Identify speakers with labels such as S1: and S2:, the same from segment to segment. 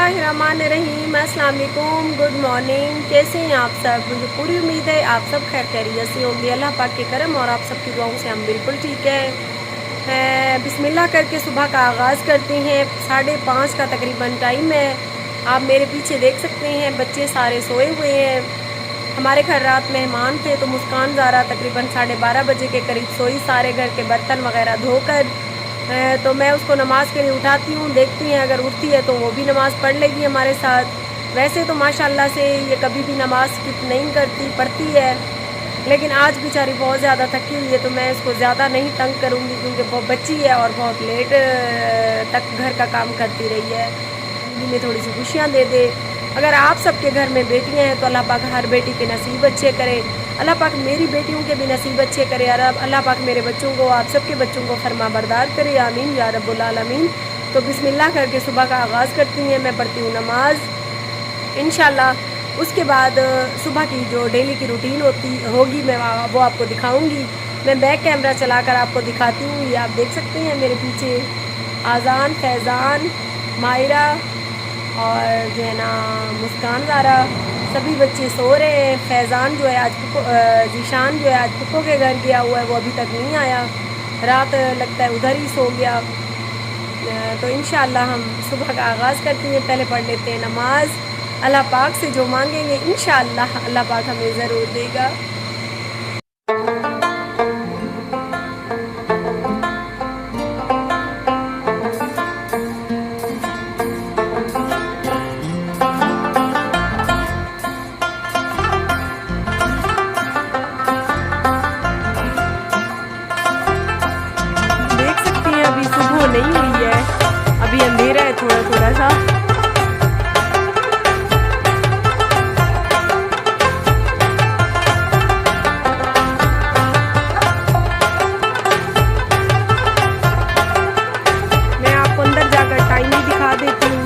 S1: बिस्मिल्लाहिर्रहमानिर्रहीम। अस्सलाम वालेकुम, गुड मॉर्निंग। कैसे हैं आप सब? मुझे पूरी उम्मीद है आप सब खैर खैरियत से होंगे। अल्लाह पाक के करम और आप सबकी दुआओं से हम बिल्कुल ठीक है। बिस्मिल्लाह करके सुबह का आगाज़ करते हैं। 5:30 का तकरीबन टाइम है। आप मेरे पीछे देख सकते हैं बच्चे सारे सोए हुए हैं। हमारे घर रात मेहमान थे तो मुस्कान ज़ारा तकरीबन 12:30 बजे के करीब सोई, सारे घर के बर्तन वगैरह धोकर। तो मैं उसको नमाज़ के लिए उठाती हूँ, देखती हैं अगर उठती है तो वो भी नमाज़ पढ़ लेगी हमारे साथ। वैसे तो माशाल्लाह से ये कभी भी नमाज़ स्किप नहीं करती, पढ़ती है, लेकिन आज बेचारी बहुत ज़्यादा थकी हुई है तो मैं इसको ज़्यादा नहीं तंग करूँगी क्योंकि बहुत बच्ची है और बहुत लेट तक घर का काम करती रही है। में थोड़ी सी खुशियाँ दे दे। अगर आप सबके घर में बेटियाँ हैं तो अल्लाह पाक हर बेटी के नसीब अच्छे करे। अल्लाह पाक मेरी बेटियों के भी नसीब अच्छे करे। अल्लाह पाक मेरे बच्चों को, आप सबके बच्चों को फरमा बरदार करे, आमीन या रब्बुल आलमीन। तो बिस्मिल्लाह करके सुबह का आगाज़ करती हैं। मैं पढ़ती हूँ नमाज इंशाल्लाह। उसके बाद सुबह की जो डेली की रूटीन होगी मैं वो आपको दिखाऊंगी। मैं बैक कैमरा चलाकर आपको दिखाती हूँ। ये आप देख सकते हैं मेरे पीछे आज़ान, फैज़ान, मायरा और जो है ना मुस्कान ज़ारा, सभी बच्चे सो रहे हैं। फैज़ान जो है आज जीशान जो है आज पुप्पो के घर गया हुआ है, वो अभी तक नहीं आया। रात लगता है उधर ही सो गया। तो इंशाअल्लाह हम सुबह का आगाज़ करते हैं। पहले पढ़ लेते हैं नमाज। अल्लाह पाक से जो मांगेंगे इंशाअल्लाह अल्लाह पाक हमें ज़रूर देगा। अभी सुबह नहीं हुई है, अभी अंधेरा है थोड़ा थोड़ा सा। मैं आपको अंदर जाकर टाइम भी दिखा देती हूँ।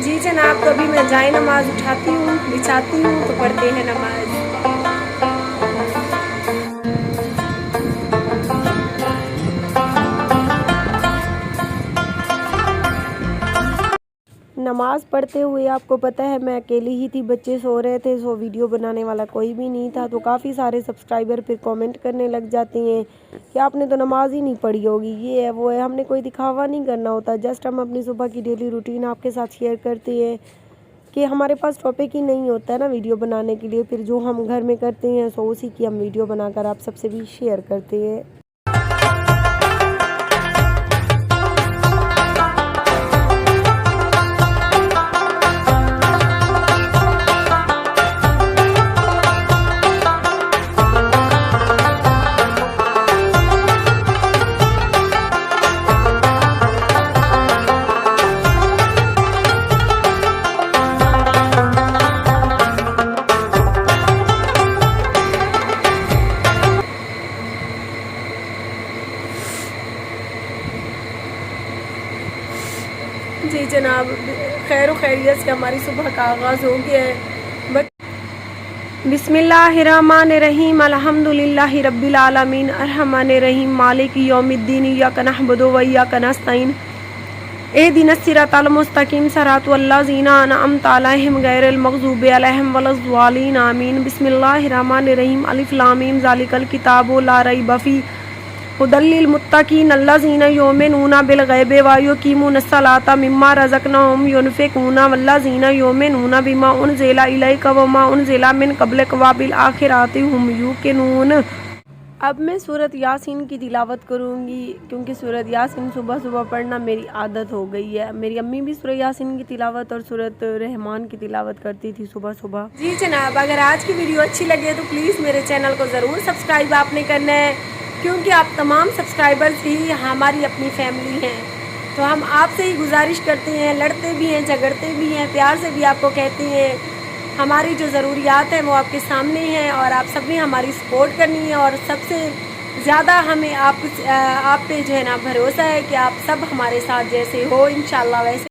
S1: जी जनाब, तो अभी मैं जाए नमाज उठाती हूँ, बिछाती हूँ तो पढ़ते हैं नमाज। नमाज़ पढ़ते हुए आपको पता है मैं अकेली ही थी, बच्चे सो रहे थे, सो वीडियो बनाने वाला कोई भी नहीं था। तो काफ़ी सारे सब्सक्राइबर फिर कमेंट करने लग जाते हैं कि आपने तो नमाज ही नहीं पढ़ी होगी, ये है वो है। हमने कोई दिखावा नहीं करना होता, जस्ट हम अपनी सुबह की डेली रूटीन आपके साथ शेयर करते हैं कि हमारे पास टॉपिक ही नहीं होता है ना वीडियो बनाने के लिए। फिर जो हम घर में करते हैं सो उसी की हम वीडियो बनाकर आप सबसे भी शेयर करते हैं। जी जनाब, खैर खैरियत से हमारी सुबह का आगाज़ हो गया है। बिस्मिल्लाहिर्रहमानिर्रहीम, अल्हम्दुलिल्लाहि रब्बिल आलमीन, अर्रहमानिर्रहीम, मालिकि यौमिद्दीन, इय्याका नअबुदु व इय्याका नस्तईन, इहदिनस सिरातल मुस्तकीम, सिरातल लज़ीना अनअमता अलैहिम गैरिल मग़ज़ूबि अलैहिम वलज़्ज़ालिन, आमीन। बिस्मिल्लाहिर्रहमानिर्रहीम, अलिफ लाम मीम, ज़ालिकल किताबु ला रैब फ़ीह हुदल लिल मुत्तक़ीन अल्लज़ीना युमिनूना बिल ग़ैबि व युक़ीमूनस सलाता मिम्मा रज़क़नाहुम युनफ़िक़ूना वल्लज़ीना युमिनूना बिमा उनज़िला इलैका व मा उनज़िला मिन क़ब्लिक व बिल आख़िरति हुम यूक़िनून। अब मैं सूरत यासीन की तिलावत करूँगी क्योंकि सूरत यासीन सुबह सुबह पढ़ना मेरी आदत हो गई है। मेरी अम्मी भी सूरत यासीन की तिलावत और सूरत रहमान की तिलावत करती थी सुबह सुबह। जी जनाब, अगर आज की वीडियो अच्छी लगे तो प्लीज़ मेरे चैनल को ज़रूर सब्सक्राइब आपने करना है क्योंकि आप तमाम सब्सक्राइबर्स ही हमारी अपनी फैमिली हैं। तो हम आपसे ही गुजारिश करते हैं, लड़ते भी हैं, झगड़ते भी हैं, प्यार से भी आपको कहते हैं। हमारी जो ज़रूरियात हैं वो आपके सामने हैं और आप सब ने हमारी सपोर्ट करनी है। और सबसे ज़्यादा हमें आप पे जो है ना भरोसा है कि आप सब हमारे साथ जैसे हो इंशाल्लाह वैसे